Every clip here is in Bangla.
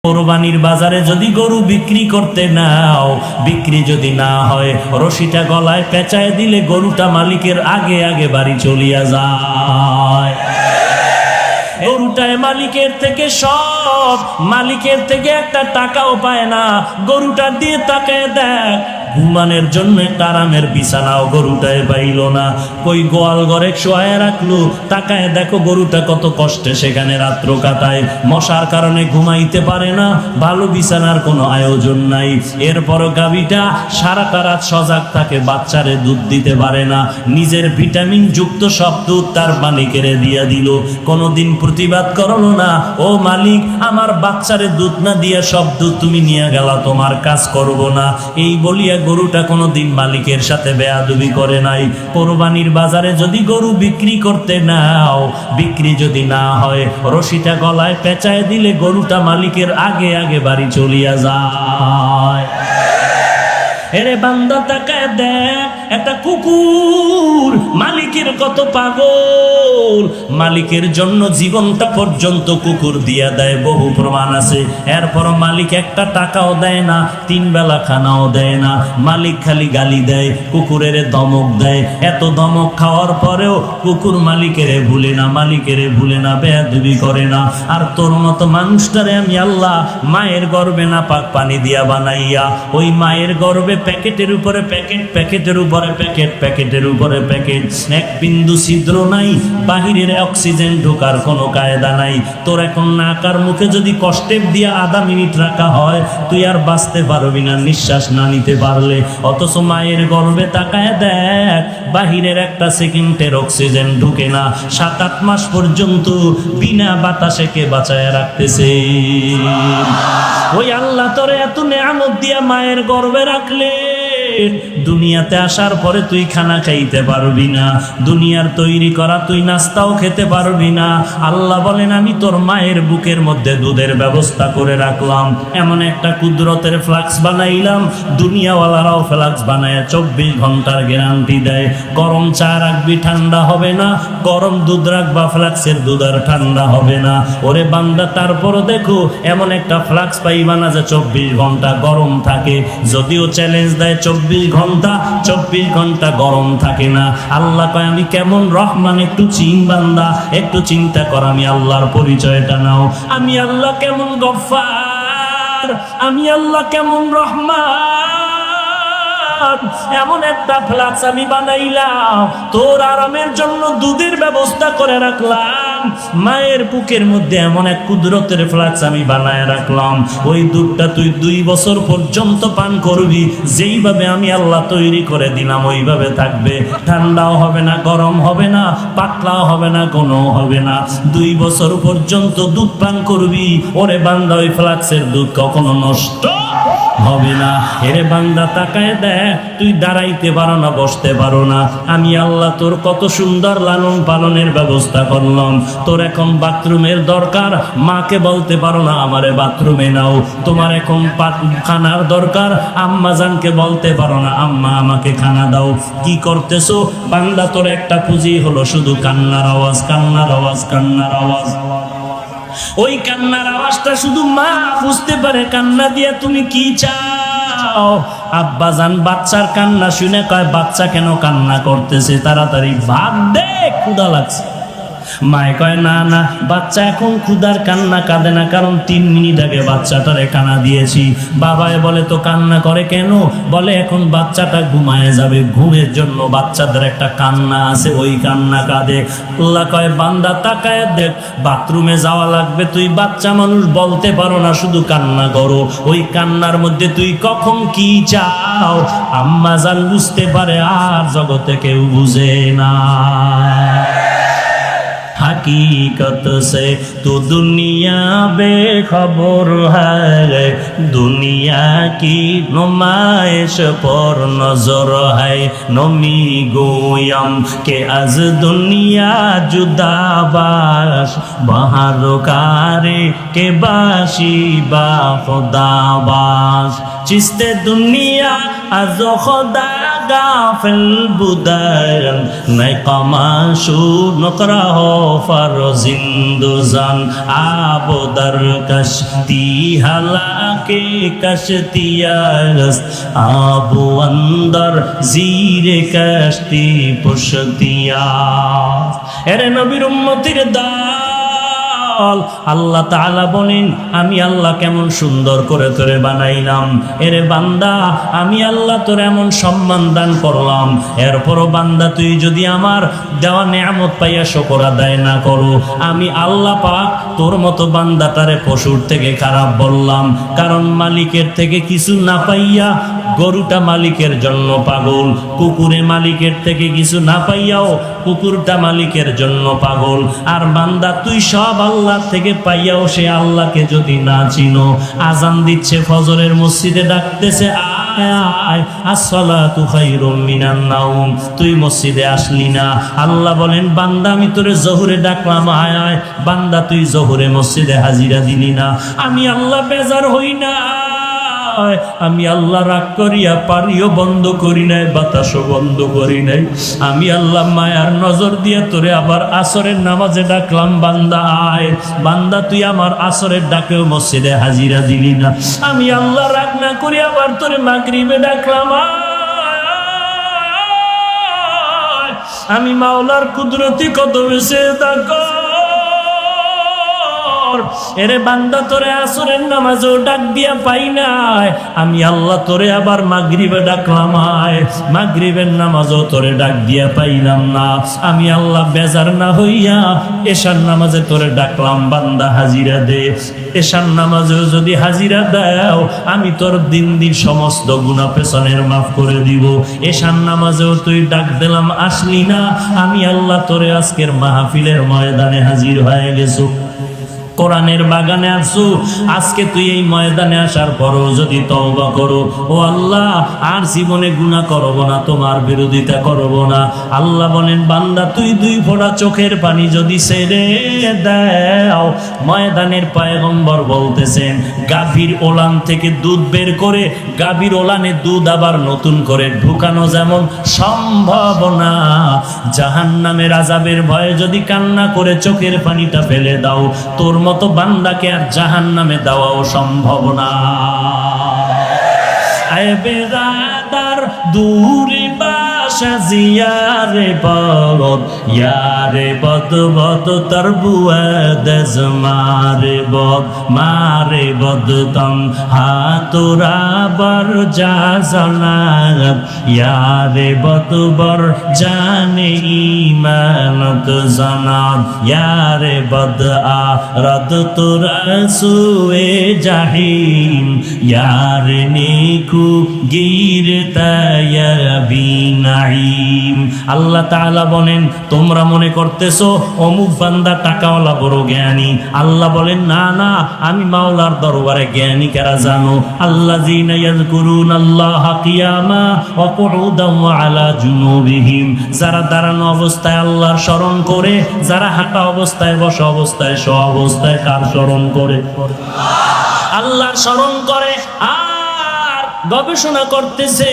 কোরবানির বাজারে যদি গরু বিক্রি করতে নাও, বিক্রি যদি না হয়, রশিটা গলায় পেঁচায় দিলে গরুটা মালিকের আগে আগে বাড়ি চলিয়া যায়। গরুটায় মালিকের থেকে সব, মালিকের থেকে একটা টাকাও পায় না। গরুটা দিয়ে তাকায় দেখ, ঘুমানোর জন্য একটা আরামের বিছানাও গরুটায় পাইল না। কই গোয়াল ঘরে শোয়ায় রাখলো, তাকায় দেখো গরুটা কত কষ্টে সেখানে রাত্র কাটায়। মশার কারণে ঘুমাইতে পারে না, ভালো বিছানার কোনো আয়োজন নাই। এরপরও গাভীটা সারাটা রাত সজাগ থাকে, বাচ্চারে দুধ দিতে পারে না। নিজের ভিটামিন যুক্ত সব দুধ তার মালিকেরে দিয়া দিল, কোনোদিন প্রতিবাদ করলো না, ও মালিক আমার বাচ্চারে দুধ না দিয়া সব দুধ তুমি নিয়ে গেলা, তোমার কাজ করব না। এই বলিয়া গরুটা কোনোদিন মালিকের সাথে বেয়াদবি করে নাই। কোরবানির বাজারে যদি গরু বিক্রি করতে নাও, বিক্রি যদি না হয়, রশিটা গলায় পেঁচায় দিলে গরুটা মালিকের আগে আগে বাড়ি চলিয়া যায়। এরে বান্দা তাকায় দেখ, একটা কুকুর মালিকের কত পাগল, মালিকের জন্য জীবনটা পর্যন্ত কুকুর দিয়া দেয়, বহু প্রমাণ আছে। এরপর মালিক একটা টাকাও দেয় না, 3 বেলা খানাও দেয় না, মালিক খালি গালি দেয়, কুকুরের ধমক দেয়। এত ধমক খাওয়ার পরেও কুকুর মালিকেরে ভুলে না, মালিকেরে ভুলে না, বেয়াদবি করে না। আর তোর মতো মানুষটারে আমি আল্লাহ মায়ের গর্ভে না পাক পানি দিয়া বানাইয়া, ওই মায়ের গর্ভে প্যাকেটের উপরে প্যাকেট, প্যাকেটের উপরে প্যাকেট, প্যাকেটের উপরে প্যাকেট, এক বিন্দু ছিদ্র নাই, বাহিরের অক্সিজেন ঢোকার কোনো কায়দা নাই। তোর এখন নাকার মুখে যদি কষ্টেপ দিয়া আধা মিনিট রাখা হয়, তুই আর বাঁচতে পারবি না নিঃশ্বাস না নিতে পারলে। অথচ মায়ের গর্ভে তাকায় দেখ, বাহিরের একটা সেকেন্ডের অক্সিজেন ঢুকে না, 7-8 মাস পর্যন্ত বিনা বাতাসে কে বাঁচায় রাখতেছে। ওই আল্লাহ তোরে এত নেয়ামত দিয়া মায়ের গর্ভে রাখলে, দুনিয়াতে আসার পরে তুই খানা খাইতে পারবি না, দুনিয়ার তৈরি করা তুই নাস্তাও খেতে পারবি না। আল্লাহ বলেন আমি তোর মায়ের বুকের মধ্যে দুধের ব্যবস্থা করে রাখলাম, এমন একটা কুদরতের ফ্লাক্স বানাইলাম, দুনিয়াওয়ালারাও ফ্লাক্স বানায় 24 ঘন্টার গ্যারান্টি দেয়। গরম চা রাখবি ঠান্ডা হবে না, গরম দুধ রাখবা ফ্লাক্সের দুধ আর ঠান্ডা হবে না। ওরে বান্দা তারপরও দেখো এমন একটা ফ্লাক্স পাইবা না যে 24 ঘন্টা গরম থাকে। যদিও চ্যালেঞ্জ দেয় 24 ঘন্টা গরম থাকে না। আল্লাহ কয় আমি কেমন রহমান, একটু বান্দা, একটু চিন্তা কর, আমি আল্লাহর পরিচয়টা নাও। আমি আল্লাহ কেমন গফফার, আমি আল্লাহ কেমন রহমান। এমন একটা ফ্লাক্স আমি বানাইলাম, তোর আরামের জন্য দুধের ব্যবস্থা করে রাখলাম। মায়ের বুকের মধ্যে এমন এক কুদরতের ফ্লাক্স আমি বানায় রাখলাম, ওই দুধটা তুই 2 বছর পর্যন্ত পান করবি। যেইভাবে আমি আল্লাহ তৈরি করে দিলাম ওইভাবে থাকবে, ঠান্ডাও হবে না, গরম হবে না, পাতলাও হবে না, কোনো হবে না। 2 বছর পর্যন্ত দুধ পান করবি। ওরে বান্দা ওই ফ্লাক্সের দুধ কখনো নষ্ট হবে না। এরে বান্দা তাকায় দেখ, তুই দাঁড়াইতে পারো না, বসতে পারো না, আমি আল্লাহ তোর কত সুন্দর লালন পালনের ব্যবস্থা করলাম। তোর এখন বাথরুমের দরকার, মাকে বলতে পারো না আমারে বাথরুমে নাও। তোমার এখন খানার দরকার, আম্মা জানকে বলতে পারো না আম্মা আমাকে খানা দাও। কি করতেছো বান্দা? তোর একটা পুঁজি হলো শুধু কান্নার আওয়াজ, কান্নার আওয়াজ, কান্নার আওয়াজ। ওই কান্নার আওয়াজটা শুধু মা বুঝতে পারে। কান্না দিয়ে তুমি কি চাও? আব্বা জান বাচ্চার কান্না শুনে কয় বাচ্চা কেন কান্না করতেছে, তাড়াতাড়ি ভাত দে, ক্ষুধা লাগছে। মায়ে কয় না না, বাচ্চা এখন ক্ষুধার কান্না কাঁদে না, কারণ 3 মিনিট আগে বাচ্চাটারে কান্না দিয়েছি। বাবায় বলে তো কান্না করে কেন? বলে এখন বাচ্চাটা ঘুমায় যাবে, ঘুমের জন্য বাচ্চাদের একটা কান্না আছে, ওই কান্না কাঁদে। আল্লাহ কয় বান্দা তাকায় দেখ, বাথরুমে যাওয়া লাগবে, তুই বাচ্চা মানুষ বলতে পারো না, শুধু কান্না করো। ওই কান্নার মধ্যে তুই কখন কি চাও আম্মা জান বুঝতে পারে, আর জগতে কেউ বুঝে না। हकीकत से तो दुनिया बेखबर है, दुनिया की नुमाइश पर नजर है। नमी गोयम के आज दुनिया जुदाबाश, बाहर कारे के बाशी बा खुदाबाश। चिस्ते दुनिया आज खुदा গাফেল বুদায়ন নাই কমাশু নকরাহ ফারজিন্দুজান আবদার কশতি হালাকে কশতিয়াস আবু অন্দর জিরে কশতি পুশতিয়া। এরে নবীর উম্মতির দল, আল্লাহ তাআলা বলেন আমি আল্লাহ কেমন সুন্দর করে তোরে বানাইলাম। এরে বান্দা আমি আল্লাহ তোর এমন সম্মান দান করলাম, এরপরও বান্দা তুই যদি আমার দেওয়া নেয়ামত পাইয়া শুকর আদায় না করো, আমি আল্লাহ পাক তোর মতো বান্দাটারে পশুর থেকে খারাপ বললাম। কারণ মালিকের থেকে কিছু না পাইয়া গরুটা মালিকের জন্য পাগল, কুকুরে মালিকের থেকে কিছু না পাইয়াও কুকুরটা মালিকের জন্য পাগল। আর বান্দা তুই সব আল্লাহ থেকে পাইয়াও সে আল্লাহকে যদি না চিনো, আজান দিচ্ছে ফজরের মসজিদে ডাকতেছে আয় আয় আসসালাতু খায়রুম মিনান নাওম, তুই মসজিদে আসলি না। আল্লাহ বলেন বান্দা আমি তোরে জোহরে ডাকলাম আয় আয়, বান্দা তুই জোহরে মসজিদে হাজিরা দিলি না। আমি আল্লাহ বেজার হই না, আমি আল্লাহ রাগ করিয়া পানিও বন্ধ করি নাই, বাতাসও বন্ধ করি নাই। আমি আল্লাহ মায়ার নজর দিয়ে তোরে আবার আসরের নামাজে ডাকলাম বান্দা আয়, বান্দা তুই আমার আসরের ডাকেও মসজিদে হাজিরা দিলি না। আমি আল্লাহ রাগ না করি আবার তোরে মাগরিবে ডাকলাম আয়, আমি মাওলার কুদরতি কদমে সেজদা কর। এরে বান্দা তোরে আসরের নামাজও ডাক দিয়া পাই নাই, আমি আল্লাহ তোরে আবার মাগরিবে ডাকলাম আয়, মাগরিবের নামাজও তোরে ডাক দিয়া পাইলাম না। আমি আল্লাহ বেজার না হইয়া এশার নামাজে তোরে ডাকলাম বান্দা হাজিরা দে। এশার নামাজেও যদি হাজিরা দাও আমি তোর দিন সমস্ত গুনাহ পেছনের মাফ করে দিব। এশার নামাজেও তুই ডাক দিলাম আসলি না, আমি আল্লাহ তোরে আজকের মাহফিলের ময়দানে হাজির হয়ে গেছো, কোরআনের বাগানে আসু। আজকে তুই এই ময়দানে আসার পরও যদি তওবা করো, ও আল্লাহ আর জীবনে গুনাহ করব না, তোমার বিরোধিতা করব না। আল্লাহ বলেন বান্দা তুই দুই ফোঁটা চোখের পানি যদি ছেড়ে দাও, ময়দানের পয়গম্বর বলতেছেন গাভীর ওলান থেকে দুধ বের করে গাভীর ওলানে দুধ আবার নতুন করে ঢুকানো যেমন সম্ভব না, জাহান্নামের আযাবের ভয়ে যদি কান্না করে চোখের পানিটা ফেলে দাও, তোর মতো বান্দাকে আর জাহান্নামে দেওয়াও সম্ভব না। আয় বেরাদার দূরে বাসা জিয়ারে বদ, ইয়ারে বদ বদ তর বুয়াদ মারে বদ, মারে বদ তম হাতুরা বর যা জানাত, ইয়ারে বদ বর জানে ইমানত জানাত, ইয়ারে বদ আরদ তুরা সুয়ে জাহিম, ইয়ারে নেকু আল্লাহ তাআলা বলেন তোমরা মনে করতেছো অমুক বান্দা টাকাওয়ালা বড় জ্ঞানী। আল্লাহ বলেন না না, আমি মাওলার দরবারে জ্ঞানী কারা জানো? আল্লাযীনা ইয়াযকুরুনাল্লাহা কিয়ামা ওয়া কুউদান ওয়া আলা জুনুবিহিম, যারা দাঁড়ানো অবস্থায় আল্লাহর স্মরণ করে, যারা হাঁটা অবস্থায়, বসা অবস্থায়, শোয়া অবস্থায় কার স্মরণ করে? আল্লাহর স্মরণ করে। গবেষণা করতেছে,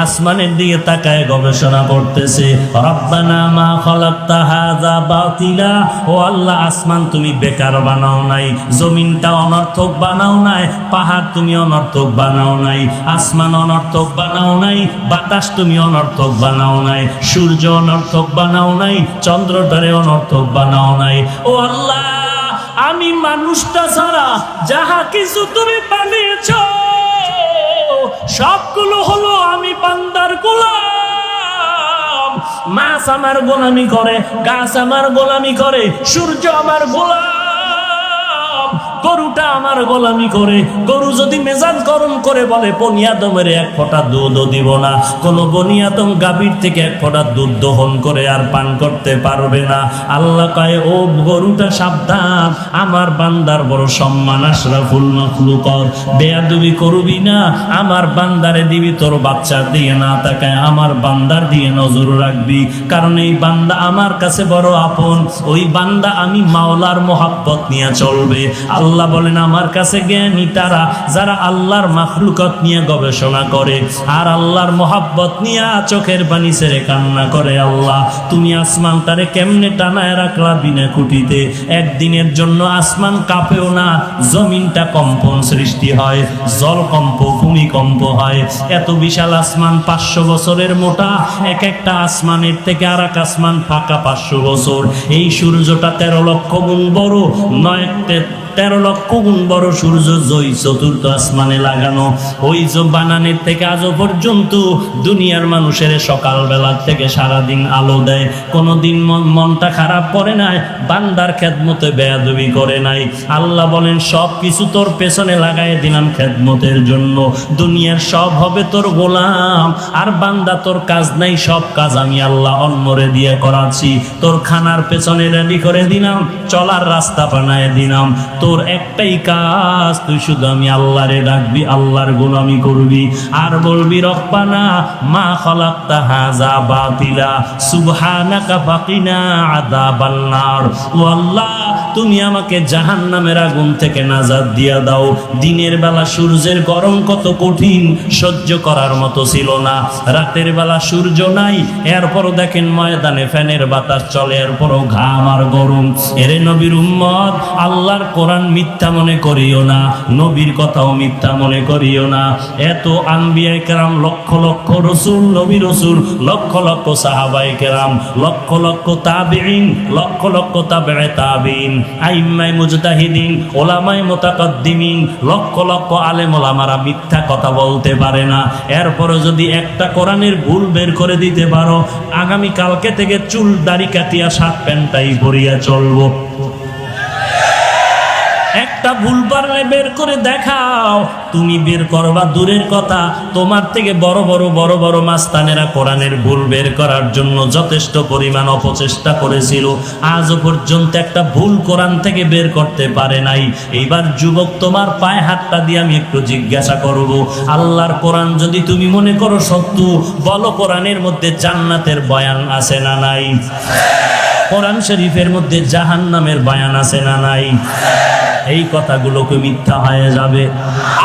আসমানের দিকে তাকায় গবেষণা করতেছে, রব্বানা মা খালাকতা হাযা বাতিলা, ও আল্লাহ আসমান তুমি বেকার বানাও নাই, জমিনটা অনর্থক বানাও নাই, পাহাড় তুমি অনর্থক বানাও নাই, আসমান অনর্থক বানাও নাই, বাতাস তুমি অনর্থক বানাও নাই, সূর্য অনর্থক বানাও নাই, চন্দ্রটারে অনর্থক বানাও নাই। ও আল্লাহ আমি মানুষটা ছাড়া যাহা কিছু তুমি বানিয়েছো সবগুলো হলো আমি বান্দার গোলাম। মাছ আমার গোলামি করে, গাছ আমার গোলামি করে, সূর্য আমার গোলাম, গরুটা আমার গোলামি করে। গরু যদি মেজাজ গরম করে বলে বনি আদমের এক ফোঁটা দুধও দিব না, কোন বনি আদম গাভীর থেকে এক ফোঁটা দুধ দহন করে আর পান করতে পারবে না। আল্লাহ কয় ও গরুটা সাবধান, আমার বান্দার বড় সম্মান, আশরাফুল মাখলুকাত, বেয়াদবি করবি না, আমার বান্দারে দিবি তোর বাচ্চার দিয়ে না তাকায় আমার বান্দার দিয়ে নজর রাখবি, কারণ এই বান্দা আমার কাছে বড় আপন। ওই বান্দা আমি মাওলার মোহাব্বত নিয়ে চলবে। আল্লাহ আল্লাহ বলেন আমার কাছে জ্ঞানী তারা যারা আল্লাহর মাখলুকাত নিয়ে গবেষণা করে আর আল্লাহর মোহাব্বত নিয়ে চোখের পানি ছেড়ে কান্না করে। আল্লাহ তুমি আসমানটারে কেমনে টানায় রাখলা বিনা খুঁটিতে, একদিনের জন্য আসমান কাঁপেও না, জমিনটা কম্পন সৃষ্টি হয়, জলকম্প ভূমিকম্প হয়। এত বিশাল আসমান 500 বছরের মোটা, এক একটা আসমানের থেকে আর এক আসমান ফাঁকা 500 বছর। এই সূর্যটা 13 লক্ষ গুণ বড়, 13 লক্ষ গুণ বড় সূর্য জয় চতুর্থ আসমানে লাগানো। ওই বানানের থেকে আজও পর্যন্ত দুনিয়ার মানুষের সকালবেলার থেকে সারাদিন আলো দেয়, কোনোদিন মনটা খারাপ করে নাই, বান্দার খেদমতে বেয়াদবি করে নাই। আল্লাহ বলেন সব কিছু তোর পেছনে লাগাই দিলাম খেদমতের জন্য, দুনিয়ার সব হবে তোর গোলাম, আর বান্দা তোর কাজ নাই, সব কাজ আমি আল্লাহ অন্যরে দিয়ে করাচ্ছি। তোর খানার পেছনে রেডি করে দিলাম, চলার রাস্তা বানায় দিলাম, তোর একটাই কাজ, তুই শুধু আমি আল্লাহরে ডাকবি, আল্লাহর গোলামি করবি, আর বলবি রব্বানা মা খালাকতা হাযা বাতিলা সুবহানাকা ফাকিনা আযাবান নার। ও আল্লাহ তুমি আমাকে জাহান্নামের আগুন থেকে নাজাত দিয়া দাও। দিনের বেলা সূর্যের গরম কত কঠিন, সহ্য করার মতো ছিল না। রাতের বেলা সূর্য নাই, এরপরও দেখেন ময়দানে ফ্যানের বাতাস চলে, এরপরও ঘাম আর গরম। এরে নবীর উম্মত, আল্লাহর কোরআন মিথ্যা মনে করিও না, নবীর কথাও মিথ্যা মনে করিও না। এত আম্বিয়ায়ে কেরাম, লক্ষ লক্ষ রসুল, নবী রসুল, লক্ষ লক্ষ সাহাবায়ে কেরাম, লক্ষ লক্ষ তাবিঈন, লক্ষ লক্ষ তাবেয়ে তাবিঈন, আইম্মায়ে মুজতাহিদিন, ওলামায়ে মুতাকাদ্দিমিন, লক্ষ লক্ষ আলেম ওলামারা মিথ্যা কথা বলতে পারে না। এরপরও যদি একটা কোরআনের ভুল বের করে দিতে পারো, আগামী কালকে থেকে চুল দাড়ি কাটিয়া শার্ট প্যান্টটাই পরিয়া চলবো। একটা ভুল পারলে বের করে দেখাও, তুমি বের করবা দূরের কথা, তোমার থেকে বড় বড় মাস্তানেরা কোরআনের ভুল বের করার জন্য যথেষ্ট পরিমাণ অপচেষ্টা করেছিল, আজও পর্যন্ত একটা ভুল কোরআন থেকে বের করতে পারে নাই। এইবার যুবক, তোমার পায়ে হাতটা দিয়ে আমি একটু জিজ্ঞাসা করব, আল্লাহর কোরআন যদি তুমি মনে করো সত্য, বলো কোরআনের মধ্যে জান্নাতের বয়ান আছে না নাই? কোরআন শরীফের মধ্যে জাহান্নামের বয়ান আছে না নাই? এই কথাগুলোকে মিথ্যা হয়ে যাবে।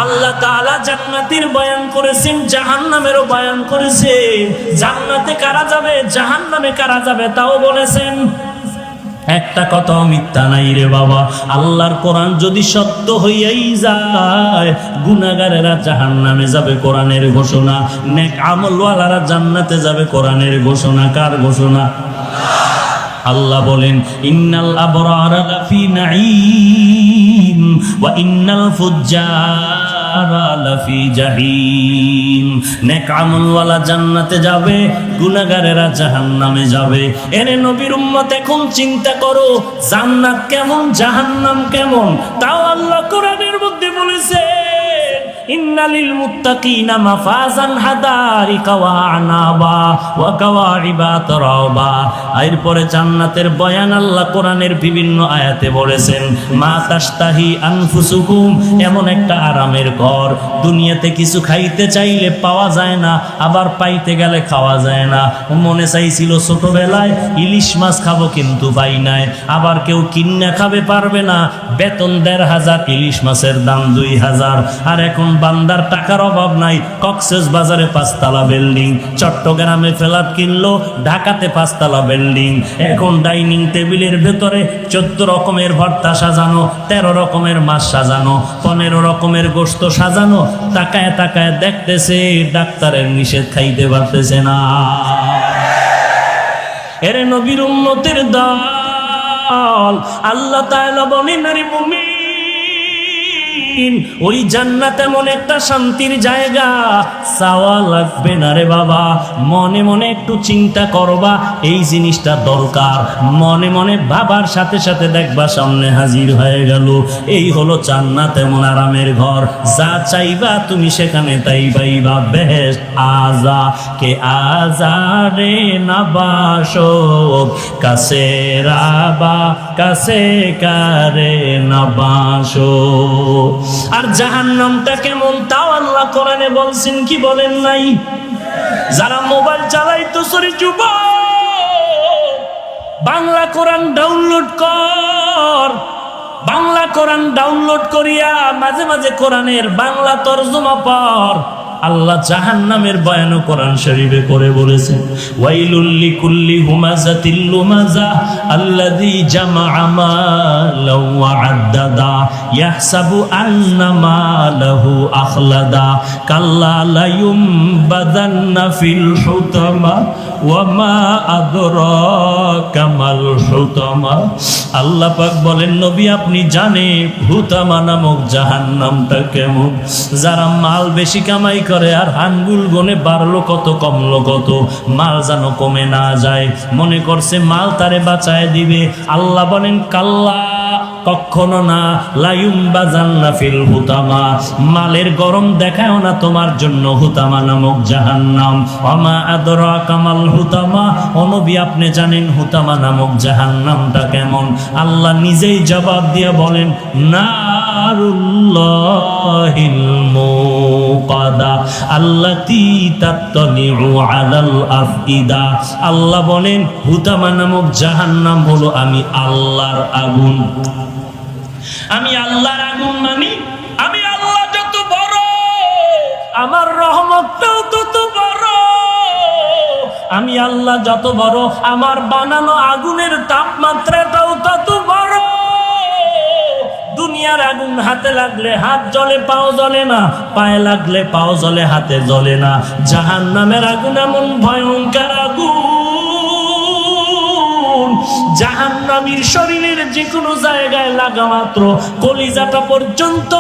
আল্লাহ তাআলা জান্নাতের বয়ান করেছেন, জাহান্নামেরও বয়ান করেছেন। জান্নাতে কারা যাবে, জাহান্নামে কারা যাবে তাও বলেছেন। একটা কথাও মিথ্যা নাই রে বাবা। আল্লাহর কোরআন যদি সত্য হইয়াই যায়, গুনাহগারেরা জাহান্নামে যাবে, কোরআনের ঘোষণা। নেক আমলওয়ালারা জান্নাতে যাবে, কোরআনের ঘোষণা। কার ঘোষণা? আল্লাহ বলেন ইন্নাল আবরারা লাফি নাঈম ওয়া ইন্নাল ফুজ্জারা লাফি জাহিম। নেক আমলওয়ালা জান্নাতে যাবে, গুনাহগারেরা জাহান্নামে যাবে। এরে নবীর উম্মত, এখন চিন্তা করো জান্নাত কেমন, জাহান্নাম কেমন। তাও আল্লাহ কোরআনের মধ্যে বলেছে ইন্নালিল মুত্তাকিনা মাফাজান হাদারিকা ওয়া আনাবা ওয়া কাওয়াইবা তারাবা। এরপরে জান্নাতের বয়ান আল্লাহ কোরআনের বিভিন্ন আয়াতে বলেছেন মা তাশতাহি আনফুসুকুম, এমন একটা আরামের ঘর। দুনিয়াতে কিছু খাইতে চাইলে পাওয়া যায় না, আবার পাইতে গেলে খাওয়া যায় না। মনে চাইছিল ছোটবেলায় ইলিশ মাছ খাবো, কিন্তু পাই নাই। আবার কেউ কিন্না খাবে, পারবে না। বেতন 1500, ইলিশ মাছের দাম 2000। আর এখন বান্দার টাকার অভাব নাই, কক্সেস বাজারে 5 তলা বিল্ডিং, চট্টগ্রামে ফ্ল্যাট কিনলো, ঢাকাতে 5 তলা বিল্ডিং। এখন ডাইনিং টেবিলের ভেতরে 14 রকমের ভর্তা সাজানো, 13 রকমের মাছ সাজানো, 15 রকমের গোশত সাজানো। তাকায় তাকায় দেখতেছে ডাক্তারের নিষেধ, খাইতে পারতেছে না। এরে নবীর উম্মতের দল, আল্লাহ তাআলা বলেন আরে মুমিন, ওই জান্নাত এমন একটা শান্তির জায়গা, চাওয়া লাগবে না রে বাবা। মনে মনে একটু চিন্তা করবা, এই জিনিসটা দরকার। মনে মনে ভাবার সাথে সাথে দেখবা সামনে হাজির হয়ে গেল। এই হলো জান্নাত, এমন আরামের ঘর, যা চাইবা তুমি সেখানে তাই পাইবা। বেহেশত আজা কে আজারে নাবাসো, কাছে রাবা কাছে কারে নাবাসো। আর জাহান্নামটা কেমন তাও আল্লাহ কোরআনে বলছেন, কি বলেন নাই? যারা মোবাইল চালাইতো, সরি যুবক, বাংলা কোরআন ডাউনলোড কর। বাংলা কোরআন ডাউনলোড করিয়া মাঝে মাঝে কোরআনের বাংলা তরজমা পড়। আল্লাহ জাহান্নামের বয়ান কোরআন শরীফে করে বলেছেন, ওয়াইলুল লিকুল্লি হুমাযাতিল লুমাযা আল্লাযী জামাআ মালাও ওয়া আদ্দাদা ইয়াহসাবু আন্না মালাহু আখলাদা কাল্লা লা ইউমবাদান্না ফিল হুতামা ওয়া মা আদরাকা মাল হুতামা। আল্লাহ পাক বলেন, নবী আপনি জানেন হুতামা নামক জাহান্নামটা কেমন? যারা মাল বেশি কামাই করে আর আঙ্গুল গনে বাড়লো কত কমলো কত, মাল যেন কমে না যায়, মনে করছে মাল তারে বাঁচায় দিবে। আল্লাহ বলেন কাল্লা, কখনো না, লায়ুম বাজান্না ফিল হুতামা, মালের গরম দেখায় না তোমার জন্য হুতামা নামক জাহান্নাম। ওমা আদরাকা মাল হুতামা, ও নবী আপনি জানেন হুতামা নামক জাহান্নামটা কেমন? আল্লাহ নিজেই জবাব দিয়ে বলেন, নারুল্লাহিল মুকাদা আল্লাতী তাত্তালিউ আলাল আফইদা। আল্লাহ বলেন হুতামা নামক জাহান্নাম হলো আমি আল্লাহর আগুন। আমি আল্লাহর আগুন মানি, আমি আল্লাহ যত বড় আমার রহমতটাও তত বড়। আমি আল্লাহ যত বড় আমার বানানো আগুনের তাপমাত্রাটাও তত বড়। দুনিয়ার আগুন হাতে লাগলে হাত জ্বলে পাও জ্বলে না, পায়ে লাগলে পাও জ্বলে হাতে জ্বলে না। জাহান্নামের আগুন এমন ভয়ঙ্কর আগুন, জাহান্নামীর শরীরের যে কোনো জায়গায় লাগা মাত্র কলিজাটা পর্যন্ত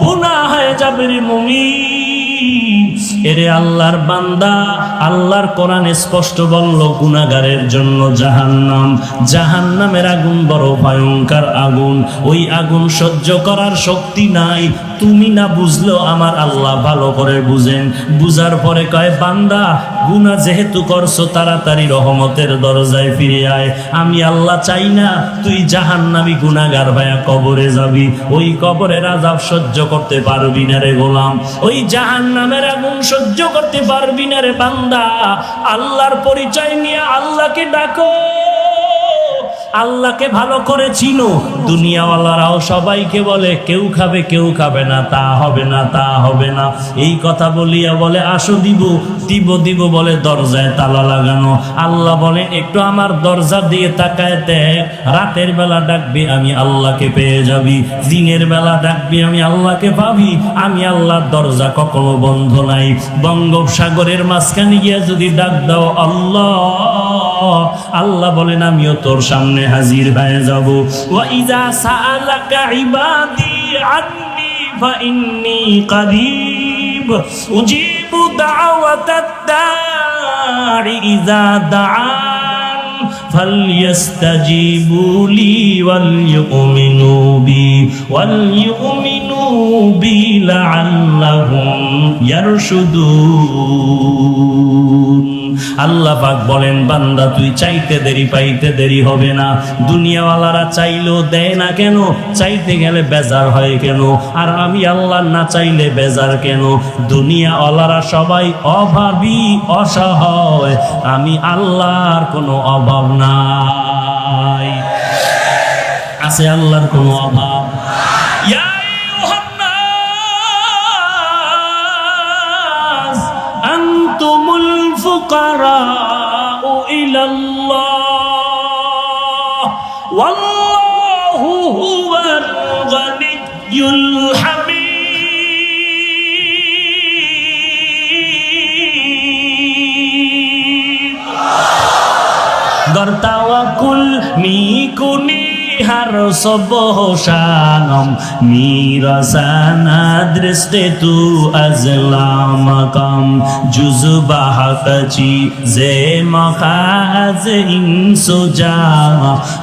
ভুনা হয়ে যাবে রে মুমিন। এরে আল্লাহর বান্দা, আল্লাহর কোরআন স্পষ্ট বলল গুনাহগারের জন্য জাহান্নাম। জাহান্নামের আগুন বড় ভয়ঙ্কর আগুন, ওই আগুন সহ্য করার শক্তি নাই। তুমি না বুঝলেও আমার আল্লাহ ভালো করে বুঝেন। বুঝার পরে কয়, বান্দা গুনাহ যেহেতু করছো তাড়াতাড়ি রহমতের দরজায় ফিরে আয়। আমি আল্লাহ চাই না তুই জাহান্নামী গুনাহগার ভাইয়া কবরে যাবি। ওই কবরের আযাব সহ্য করতে পারবি না রে গোলাম, ওই জাহান্নামের আগুন সহ্য করতে পারবি না রে বান্দা। আল্লাহর পরিচয় নিয়ে আল্লাহকে ডাকো, আল্লাহকে ভালো করে চিনো। দুনিয়াওয়ালারাও সবাইকে বলে কেউ খাবে কেউ খাবে না, তা হবে না তা হবে না, এই কথা বলিয়া বলে আসো দিব দিব দিব বলে দরজায় তালা লাগানো। আল্লাহ বলেন একটু আমার দরজা দিয়ে তাকায় দেখ, রাতের বেলা ডাকবি আমি আল্লাহকে পেয়ে যাবি, দিনের বেলা ডাকবি আমি আল্লাহকে পাবি। আমি আল্লাহর দরজা কখনো বন্ধ নাই। বঙ্গোপসাগরের মাঝখানে গিয়া যদি ডাক দাও আল্লাহ, আল্লাহ বলেন আমিও তোর সামনে হাজির হয়ে যাব। ওয়া ইযা সাআলাকা ইবাদি আন্নী ফাইন্নী করিব উজিবু দাওয়াতাদ দাঈ ইযা দাআন ফালইস্তাজিবু লি ওয়ালইউমিনু বি লাআল্লাহুম ইয়ারশুদুন। আল্লাহ পাক বলেন বান্দা তুই চাইতে দেরি পাইতে দেরি হবে না। দুনিয়াওয়ালারা চাইলেও দেয় না কেন? চাইতে গেলে বেজার হয় কেন? আর আমি আল্লাহ না চাইলে বেজার কেন? দুনিয়াওয়ালারা সবাই অভাবী অসহায়, আমি আল্লাহর কোনো অভাব নাই। আছে আল্লাহর কোনো অভাব? আনতুমুল ফুকারাউ ইলাল্লাহ ওয়াল্লাহু হুয়াল গানিয়্যুল Hamid. গর্তাওয়াকুল মিকুনি har sobohshanam mirasana driste tu azlamakam juzbahakachi ze makhaz insuja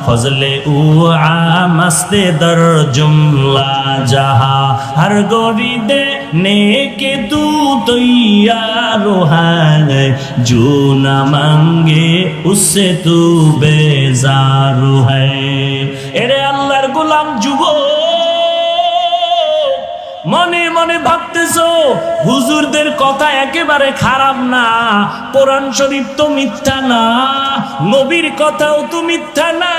fazle u amaste dar jumla jaha har goride नेके तू तैयार है जो न मांगे उससे तू बेजार है। एरे अल्लाहर गुलाम जुबो মনে মনে ভাবতেছো হুজুরদের কথা একেবারে খারাপ না, কোরআন শরীফ তো মিথ্যা না, নবীর কথাও তো মিথ্যা না,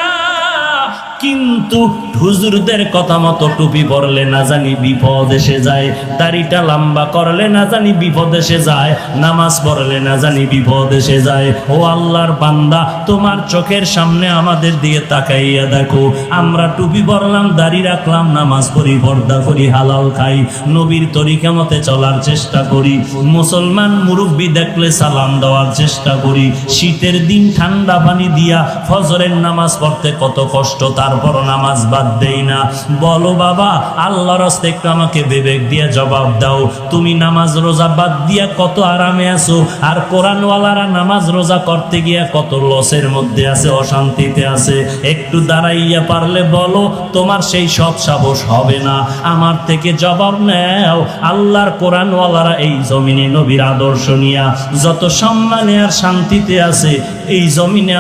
কিন্তু হুজুরদের কথা মতো টুপি পরলে না জানি বিপদ এসে যায়, দাড়িটা লম্বা করলে না জানি বিপদ এসে যায়, নামাজ পড়লে না জানি বিপদ এসে যায়। ও আল্লাহর বান্দা, তোমার চোখের সামনে আমাদের দিয়ে তাকাইয়া দেখো, আমরা টুপি পরলাম, দাড়ি রাখলাম, নামাজ পড়ি, পর্দা করি, হালাল খাই, নবীর তরিকা মতে চলার চেষ্টা করি, মুসলমান মুরব্বি দেখলে সালাম দেওয়ার চেষ্টা করি, শীতের দিন ঠান্ডা পানি দিয়া ফজরের নামাজ পড়তে কত কষ্ট, তারপর নামাজ বাদ দেই না। বলো বাবা, আল্লাহর রাস্তে একটু আমাকে বিবেক দিয়ে জবাব দাও, তুমি নামাজ রোজা বাদ দিয়া কত আরামে আছো, আর কোরআনওয়ালারা নামাজ রোজা করতে গিয়া কত লসের মধ্যে আছে, অশান্তিতে আছে। একটু দাঁড়াইয়া পারলে বলো, তোমার সেই সৎ সাহস হবে না? আমার থেকে জবাব নেও। আল্লাহর কোরআনওয়ালারা এই জমিনে নবীর আদর্শ নিয়া যত সম্মানে আর শান্তিতে আছে, এই জমিনে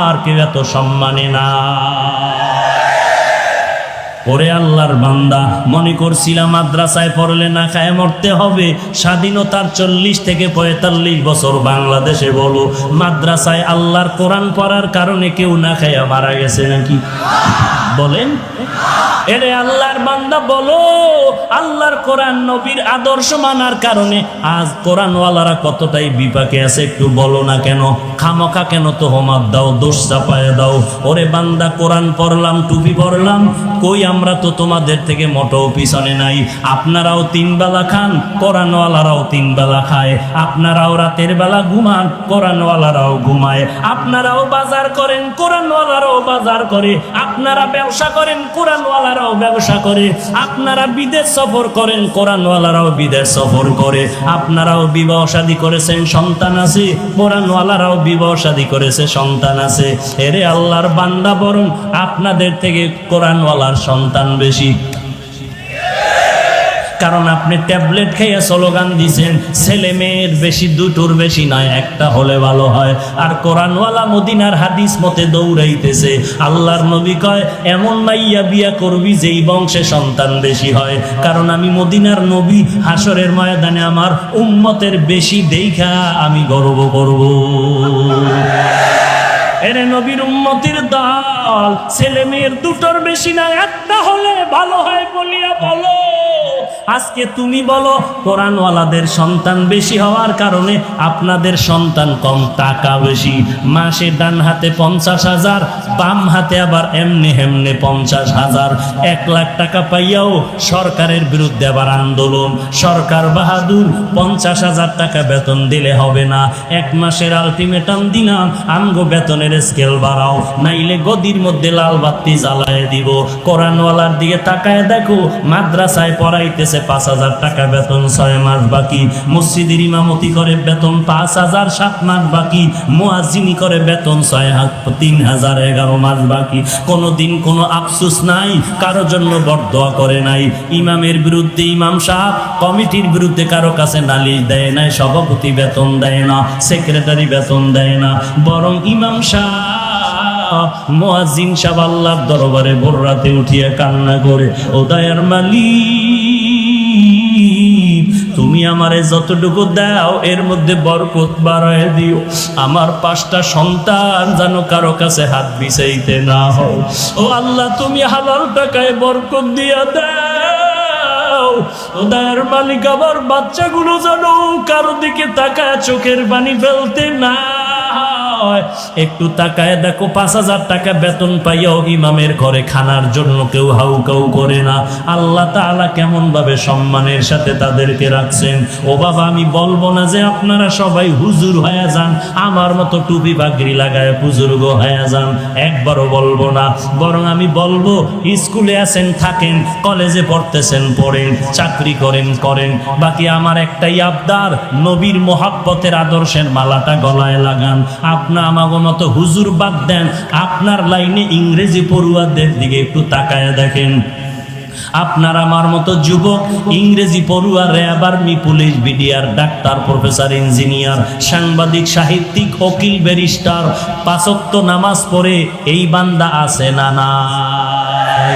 আর কেউ এত সম্মানে না। ওরে আল্লাহর বান্দা, মনে করছিলাম মাদ্রাসায় পড়লে না খায় মরতে হবে। স্বাধীনতার 40 থেকে 45 বছর বাংলাদেশে বলো, মাদ্রাসায় আল্লাহর কোরআন পড়ার কারণে কেউ না খায় মারা গেছে নাকি? বলেন। এরে আল্লাহর বান্দা বলো, আল্লাহর কোরআন নবীর আদর্শ মানার কারণে আজ কোরআনওয়ালারা কতটাই বিপাকে আছে, একটু বলো না কেন? খামোখা কেন তোহমাত দাও, দোষ চাপায় দাও? ওরে বান্দা, কোরআন পড়লাম, টুপি পড়লাম, কই আমরা তো তোমাদের থেকে মোটেও পিছনে নাই। আপনারাও 3 বেলা খান, কোরআনওয়ালারাও 3 বেলা খায়। আপনারাও রাতের বেলা ঘুমান, কোরআনওয়ালারাও ঘুমায়। আপনারাও বাজার করেন, কোরআনওয়ালারাও বাজার করে। আপনারা ব্যবসা করেন, কোরআনওয়ালারাও ব্যবসা করে। আপনারা বিদেশ সফর করেন, কোরআনওয়ালারাও বিদেশ সফর করে। আপনারাও বিবাহ শাদী করেছেন, সন্তান আছে, কোরআনওয়ালারাও বিবাহ শাদী করেছে, সন্তান আছে। এরে আল্লাহর বান্দা, বরং আপনাদের থেকে কোরআনওয়ালার সন্তান বেশি। কারণ আপনি ট্যাবলেট খেয়ে স্লোগান দিছেন, ছেলে মেয়ের বেশি, দুটোর বেশি নয়, একটা হলে ভালো হয়। আর কোরআনওয়ালা মদিনার হাদিস মতে দৌড়াইতেছে। আল্লাহর নবী কয়, এমন মাইয়া বিয়া করবি যেই বংশে সন্তান বেশি হয়। কারণ আমি মদিনার নবী, হাসরের ময়দানে আমার উম্মতের বেশি দেখা আমি গর্ব করব। এরে নবীর উম্মতির দল, ছেলে মেয়ের দুটোর বেশি না, একটা হলে ভালো হয় বলিয়া বলো। আজকে তুমি বলো, কোরআনওয়ালাদের সন্তান বেশি হওয়ার কারণে আপনাদের সন্তান কম, টাকা বেশি। মাসে ডান হাতে 50,000, বাম হাতে আবার এমনি হেমনে 50,000। 1 লাখ টাকা পাইয়াও সরকারের বিরুদ্ধে আবার আন্দোলন। সরকার বাহাদুর, 50,000 টাকা বেতন দিলে হবে না। 1 মাসের আলটিমেটাম দিলাম, আমগো বেতনের স্কেল বাড়াও, নাইলে গদির মধ্যে লাল বাতি জ্বালায় দিব। কোরআনওয়ালার দিকে তাকায় দেখো, মাদ্রাসায় পড়াইতেছে 5,000 টাকা বেতন, 6 মাস বাকি। মসজিদের ইমামতি করে বেতন 5,000, 7 মাস বাকি। মুয়াজ্জিনি করে বেতন 3,000, 11 মাস বাকি। কোনোদিন কোনো আফসোস নাই, কারো জন্য বরদোয়া করে নাই। ইমামের বিরুদ্ধে ইমাম সাহেব, কমিটির বিরুদ্ধে কারো কাছে নালিশ দেয় নাই, সভাপতি বেতন দেয় না, সেক্রেটারি বেতন দেয় না। বরং ইমাম সাহেব, মুয়াজ্জিন সাহেব আল্লাহর দরবারে ভোর রাতে উঠিয়া কান্না করে, ও দয়ার মালিক, তুমি আমারে যতটুকু দাও এর মধ্যে বরকত বাড়ায় দিও। আমার 5টা সন্তান যেন কারো কাছে হাত বিছাইতে না হয়। ও আল্লাহ, তুমি হালাল টাকায় বরকত দিয়া দাও। ও দয়ার মালিক, আমার বাচ্চাগুলো যেন কারো দিকে তাকায় চোখের পানি ফেলতে না। একটু তাকায় দেখো, 5,000 টাকা বেতন পাইয়াও ইমামের ঘরে খানার জন্য কেউ হাউ কাউ করে না। আল্লাহ তাআলা কেমন ভাবে সম্মানের সাথে তাদেরকে রাখছেন। ও বাবা, আমি বলবো না যে আপনারা সবাই হুজুর হয়ে যান, আমার মতো টুপি পাগড়ি লাগায় বুজুর্গ হয়ে যান, একবারও বলবো না। বরং আমি বলবো, স্কুলে আছেন থাকেন, কলেজে পড়তেছেন পড়েন, চাকরি করেন করেন। বাকি আমার একটাই আবদার, নবীর মোহাব্বতের আদর্শের মালাটা গলায় লাগান। আপনার আমাগো মতো হুজুর বাদ দেন, আপনার লাইনে ইংরেজি পড়ুয়াদের দিকে একটু তাকায় দেখেন। আপনার আমার মতো যুবক, ইংরেজি পড়ুয়া, RAB, army, police, BDR, doctor, professor, engineer, সাংবাদিক, সাহিত্যিক, উকিল, ব্যারিস্টার, 5 ওয়াক্ত নামাজ পড়ে এই বান্দা আছে না নাই?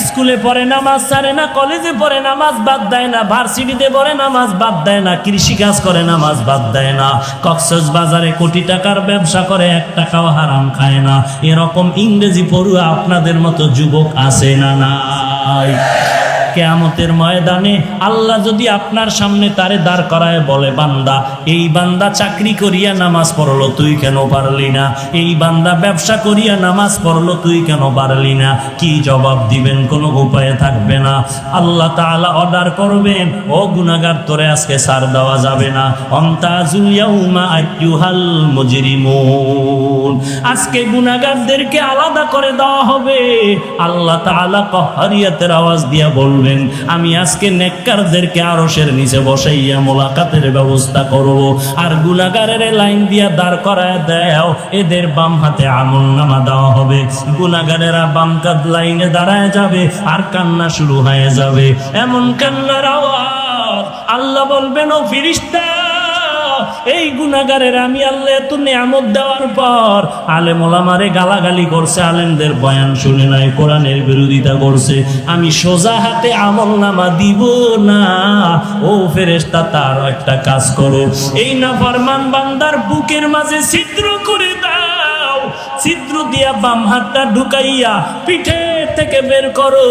স্কুলে পড়ে নামাজ ছাড়ে না, কলেজে পড়ে নামাজ বাদ দেয় না, ভার্সিটিতে পড়ে নামাজ বাদ দেয় না, কৃষিকাজ করে নামাজ বাদ দেয় না, কক্সবাজারে কোটি টাকার ব্যবসা করে 1 টাকাও হারাম খায় না। এরকম ইংরেজি পড়ুয়া আপনাদের মতো যুবক আছে না নাই? কিয়ামতের ময়দানে আল্লাহ যদি আপনার সামনে তারে দাঁড় করায় বলে, বান্দা, এই বান্দা চাকরি করিয়া নামাজ পড়লো, তুই কেন পারলি না? এই বান্দা ব্যবসা করিয়া নামাজ পড়লো, তুই কেন পারলি না? কি জবাব দিবেন? কোনো উপায় থাকবে না। আল্লাহ তাআলা অর্ডার করবেন, ও গুনাহগার, তোরে আজকে ছাড় দেওয়া যাবে না। অমতাজুল ইয়াউমা আইয়ুহাল মুজরিমুন, আজকে গুনাহগারদেরকে আলাদা করে দেওয়া হবে। আল্লাহ তাআলা কহরিয়াতের আওয়াজ দিয়া বলবেন, আমি আজকে নেককারদেরকে আরশের নিচে বসাইয়া মোলাকাতের ব্যবস্থা করব, আর গুনাহগারের লাইন দিয়া দাঁড় করায় দাও, এদের বাম হাতে আমলনামা দেওয়া হবে। গুনাহগারেরা বাম কাঁধ লাইনে দাঁড়ায় যাবে, আর কান্না শুরু হয়ে যাবে। এমন কান্নার আওয়াজ, আল্লাহ বলবেন, ও ফেরেশতা, এই গুনাহগারের আমি আল্লাহ এত নিয়ামত দেওয়ার পর আলেম ওলামারে গালাগালি করছে, আলেমদের বয়ান শুনে নাই, কোরআনের বিরোধিতা করছে, আমি সোজা হাতে আমলনামা দিব না। ও ফেরেশতা, তার একটা কাজ করো, এই নাফরমান বান্দার বুকের মাঝে ছিদ্র করে দাও, ছিদ্র দিয়া বাম হাতটা ঢুকাইয়া পিঠে থেকে বের করো।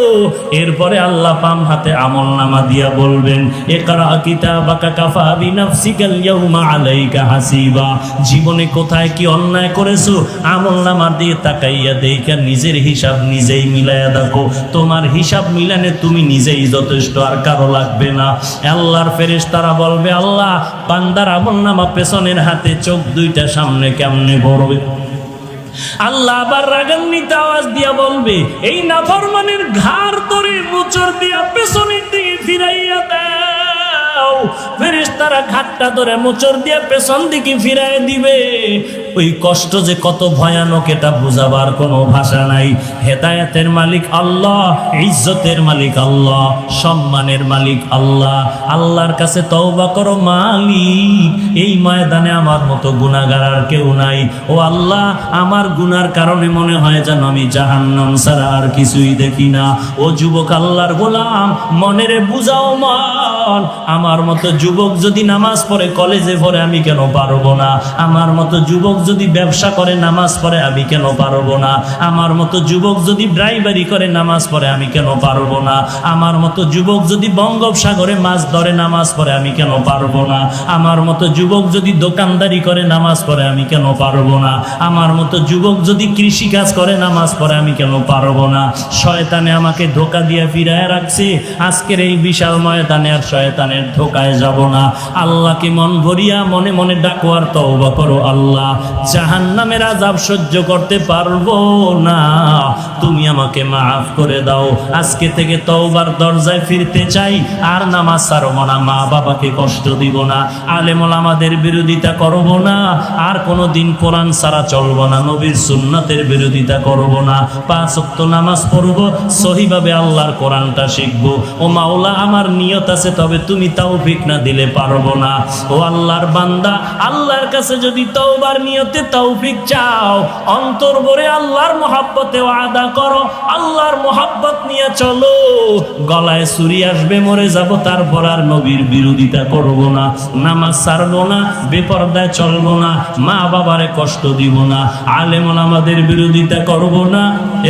এরপরে আল্লাহ বাম হাতে আমলনামা দিয়া বলবেন, ইকরা কিতাবাকা কাফা বিনাফসিকাল ইয়াউমা আলাইকা হাসিবা, জীবনে কোথায় কি অন্যায় করেছো আমলনামা দিয়ে তাকাইয়া দেখা নিজের হিসাব নিজেই মিলাইয়া দেখো। তোমার হিসাব মিলানে তুমি নিজেই যথেষ্ট, আর কারো লাগবে না। আল্লাহর ফেরেশতারা বলবে, আল্লাহ, বান্দার আমলনামা পেছনের হাতে, চোখ দুইটা সামনে কেমনে পড়বে? আল্লাহ আবার রাগান্বিত আওয়াজ দিয়া বলবে, এই নাফরমানের ঘাড় ধরে মোচড় দিয়া পেছনের দিকে ফিরাইয়া দাও। ফেরেশতারা ঘাটটা ধরে মোচড় দিয়া পেছন দিকে ফিরাই দিবে। ওই কষ্ট যে কত ভয়ানক, এটা বুঝাবার কোনো ভাষা নাই। হেদায়েতের মালিক আল্লাহ, ইজ্জতের মালিক আল্লাহ, সম্মানের মালিক আল্লাহ। আল্লাহর কাছে তওবা করো, মালিক, এই ময়দানে আমার মতো গুনাহগার আর কেউ নাই। ও আল্লাহ, আমার গুনার কারণে মনে হয় যেন আমি জাহান্নাম ছাড়া আর কিছুই দেখি না। ও যুবক, আল্লাহর গোলাম, মনেরে বুঝাও মন, আমার মতো যুবক যদি নামাজ পড়ে, কলেজে পড়ে, আমি কেন পারবো না? আমার মতো যুবক যদি ব্যবসা করে, নামাজ পড়ে, আমি কেন পারবো না? আমার মতো যুবক যদি ড্রাইভারি করে, নামাজ পড়ে, আমি কেন পারবো না? আমার মতো যুবক যদি বঙ্গোপসাগরে মাছ ধরে, নামাজ পড়ে, আমি কেন পারবো না? আমার মতো যুবক যদি দোকানদারি করে, নামাজ পড়ে, আমি কেন পারবো না? আমার মতো যুবক যদি কৃষি কাজ করে, নামাজ পড়ে, আমি কেন পারবো না? শয়তানে আমাকে ধোঁকা দিয়ে ফিরায় রাখছে। আজকের এই বিশাল ময়দানে আর শয়তানের ধোঁকায় যাব না। আল্লাহকে মন ভরিয়া মনে মনে ডাকো আর তওবা করো, আল্লাহ, জাহান্নামের আযাব সহ্য করতে পারবো না, তুমি আমাকে মাফ করে দাও। আজকে থেকে তওবার দরজায় ফিরতে চাই, আর নামাজ ছাড়বো না, মা বাবাকে কষ্ট দিব না, আলেম ওলামাদের বিরোধিতা করব না, আর কোনোদিন কোরআন ছাড়া চলবো না, নবীর সুন্নাতের বিরোধিতা করব না, 5 ওয়াক্ত নামাজ পড়ব, সহিভাবে আল্লাহর কোরআনটা শিখব। ও মাওলা, আমার নিয়ত আছে, তবে তুমি তৌফিক না দিলে পারবো না। ও আল্লাহর বান্দা, আল্লাহর কাছে যদি তওবার নিয়তে তৌফিক চাও, অন্তর ভরে আল্লাহর মহব্বতে ওয়াদা করো, আল্লাহর মহব্বত নিয়ে চলো। গলায় ছুরি আসবে, মরে যাব, তারপর আর নবীর বিরোধিতা করব না, নামাজ ছাড়বো না, বেপরদায় চলবো না, মা বাবারে কষ্ট দিব না, আলেম ওলামাদের বিরোধিতা করব না,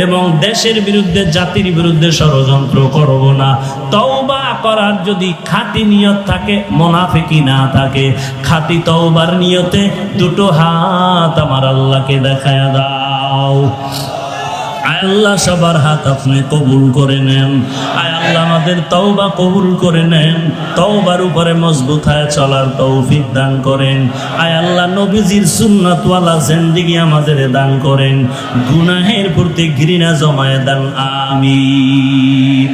এবং দেশের বিরুদ্ধে, জাতির বিরুদ্ধে ষড়যন্ত্র করব না। তওবা করার যদি খাঁটি নিয়ত থাকে, মুনাফিকি না থাকে, খাঁটি তওবার নিয়তে দুটো হাত আমার আল্লাহকে দেখায় দাও। আল্লাহ সবার হাত আপনি কবুল করে নেন। আয় আল্লাহ, আমাদের তওবা কবুল করে নেন, তওবার উপরে মজবুত হয়ে চলার তৌফিক দান করেন। আয় আল্লাহ, নবীজির সুন্নাতওয়ালা জিন্দেগি আমাদের দান করেন, গুনাহের প্রতি ঘৃণা জমায়ে দেন, আমিন।